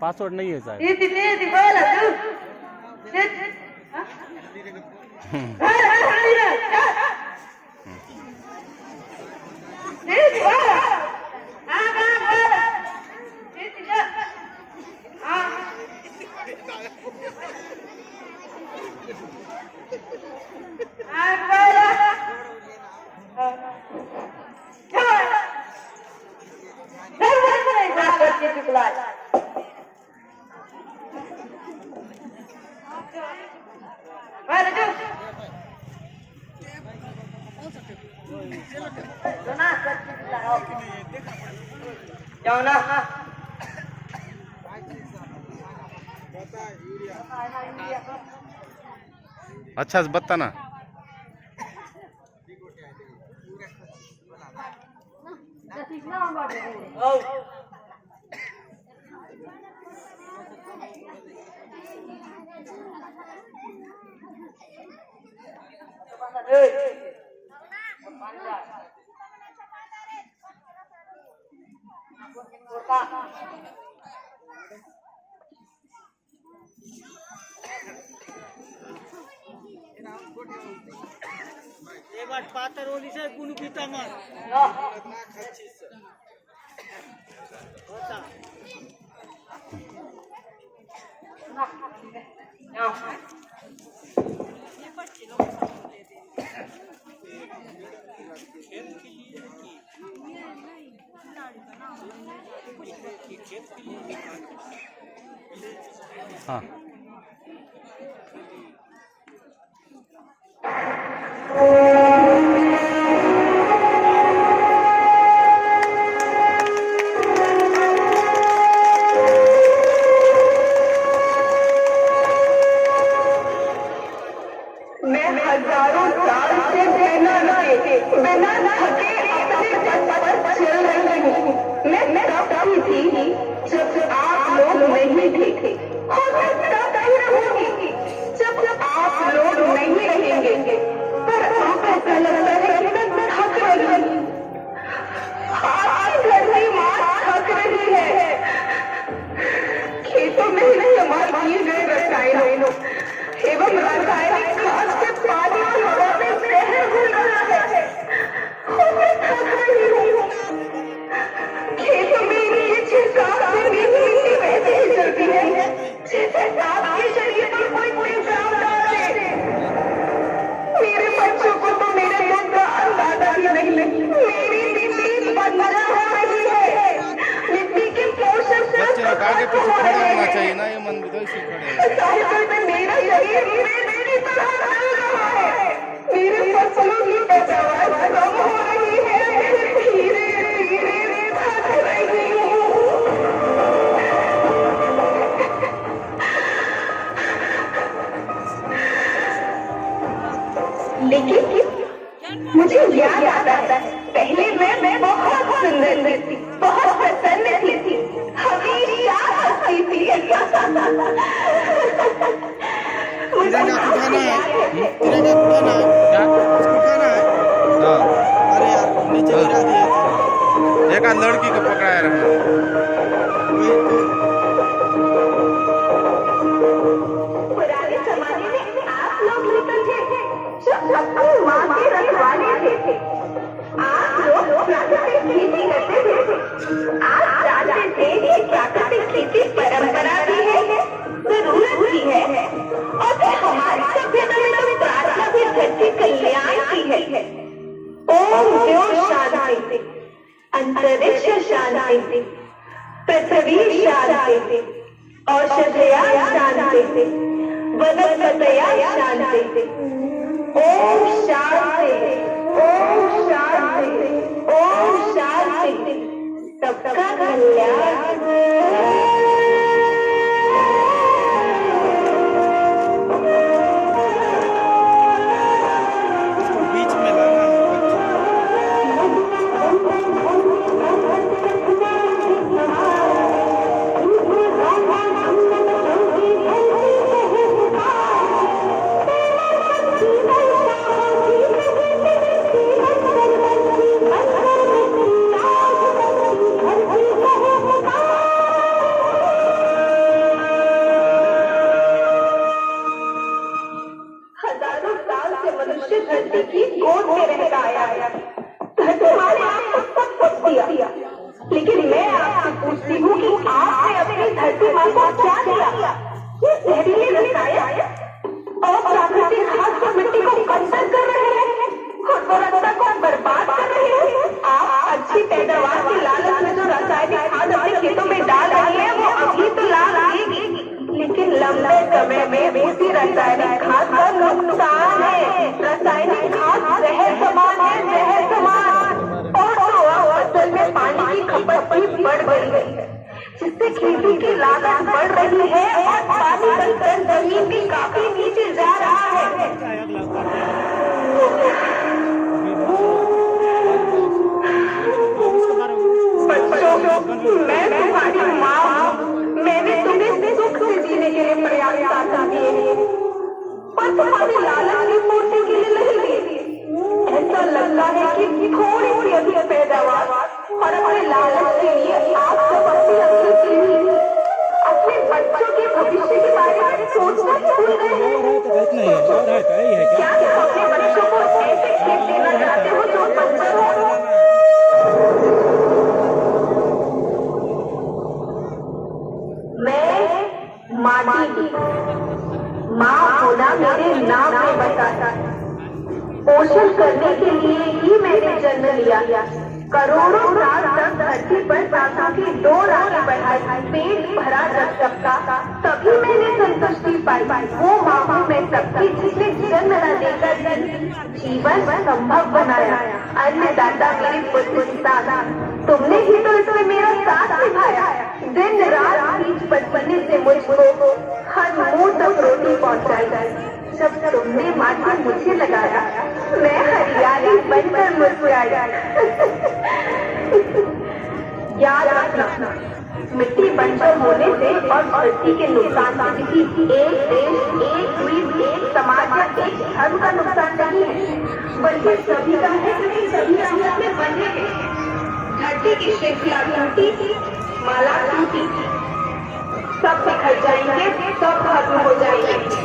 Password नहीं है साहब। अच्छा बताना। पातर ओली से गुनु पीता मत हाँ हजारों साल से बिना थके अपने पथ पर चल रही हूँ। मैं तब की थी जब आप लोग नहीं थे और मैं तब ही रहूंगी जब आप लोग नहीं रहेंगे। पर अब ऐसा लगता है कि मैं थक रही हूँ। आपकी धरती माँ थक रही है। खेतों में इस्तेमाल किए गए रसायनों एवं रासायनिक खाद से पानी और हवा में जहर घुल रहा है और मैं थक रही हूँ। खेतों में ये छिड़काव से भी मिट्टी वैसे ही चलती है जैसे आपके शरीर पर कोई काम डाले। मेरे बच्चों को तो मेरे दुख का अंदाजा ही नहीं। मेरी मिट्टी बंजर हो रही है। मिट्टी के पोषक आगे पीछे खड़ा होना चाहिए ना, ये मन भी तो इसी खड़े मेरा शरीर मेरी तरह चल रहा है। मेरे फसलों की पैदावार कम हो रही है। धीरे धीरे थक रही हूँ। लेकिन मुझे याद आता है पहले मैं बहुत सुंदर थी, बहुत प्रसन्न थी, हमेशा हंसती थी। तिरंगा उठाना है, तिरंगा उठाना है, उसको उठाना है। हाँ अरे यार नीचे गिरा दिए थे। एक लड़की को पकड़ाया रहा। पुराने जमाने में आप लोग निकल थे जब सबको माँ के रखवाले थे। आप लोग प्राकृतिक खेती करते थे। आप जानते थे कि प्राकृतिक खेती परंपरा भी है, जरूरत भी है और फिर हमारी सभ्यता में तो प्रार्थना भी धरती कल्याण की है। ओम देव शांति। अंतरिक्ष शांति, पृथ्वी शांति, औषधया शांति, वनस्पतया शांति। ओम शांति, ओम शांति, ओम शांति। सबका कल्याण। बीच में लाना है बच्चों हजारों साल से मनुष्य धरती की गोद में रहता आया। धरती माँ ने आपको सब कुछ दिया, लेकिन मैं आपसे पूछती हूँ कि आपने अपनी धरती माँ को क्या दिया? ये जहरीले रसायन और प्राकृतिक खाद और मिट्टी को कंसर कर रहे हैं, उर्वरकता को बर्बाद कर रहे हैं। आप अच्छी पैदावार की लालच में जो रासायनिक खाद अपने खेतों में डाल रही है, वो अभी तो लाभ देगी, लेकिन लंबे समय में उसी रासायनिक खाद का नुकसान है। रासायनिक खाद जहर समान है, जहर समान। और फसल में पानी की खपत भी बढ़ गई है, जिससे खेती की लागत बढ़ रही है और पानी का स्तर जमीन भी काफी नीचे जा रहा है। बच्चों, मैं तुम्हारी माँ हूँ। मैंने तुम्हें सुख से जीने के लिए प्रयास किए, पर तुम्हारी लालच की पूर्ति के लिए नहीं दी। ऐसा लगता है कि थोड़ी सी अधिक पैदावार और अपने लालच के लिए आप सब अपने बच्चों के भविष्य के बारे में सोचना भूल गए हैं। क्या तुम अपने बच्चों को ऐसे खेत देना चाहते हो जो पत्थर हो? मैं माटी, माँ होना मेरे नाम में बसा था। पोषण करने के लिए ही मैंने जन्म लिया। करोड़ों साल तक धरती पर सांसों की डोर आगे बढ़ाई, पेट भरा जब सबका, तभी मैंने संतुष्टि पाई। वो माँ हूँ मैं सबकी, जिसने जन्म न देकर जीवन संभव बनाया। अन्नदाता मेरे पुत्र, तुमने ही तो इसमें मेरा साथ निभाया। दिन रात बीच बचपने से मुझको हर मुंह तक रोटी पहुँचाई। जब तुमने माथा मुझे लगाया, मैं हरियाली बनकर मुस्कुराई। याद रखना, मिट्टी बंजर होने से और धरती के नुकसान से किसी एक देश, एक द्वीप, एक समाज या एक धर्म का नुकसान नहीं है, बल्कि सभी का है, क्योंकि सभी आपस में बंधे हैं। धरती की श्रृंखला टूटी, माला टूटी, सब बिखर जाएंगे, सब खत्म हो जाएंगे।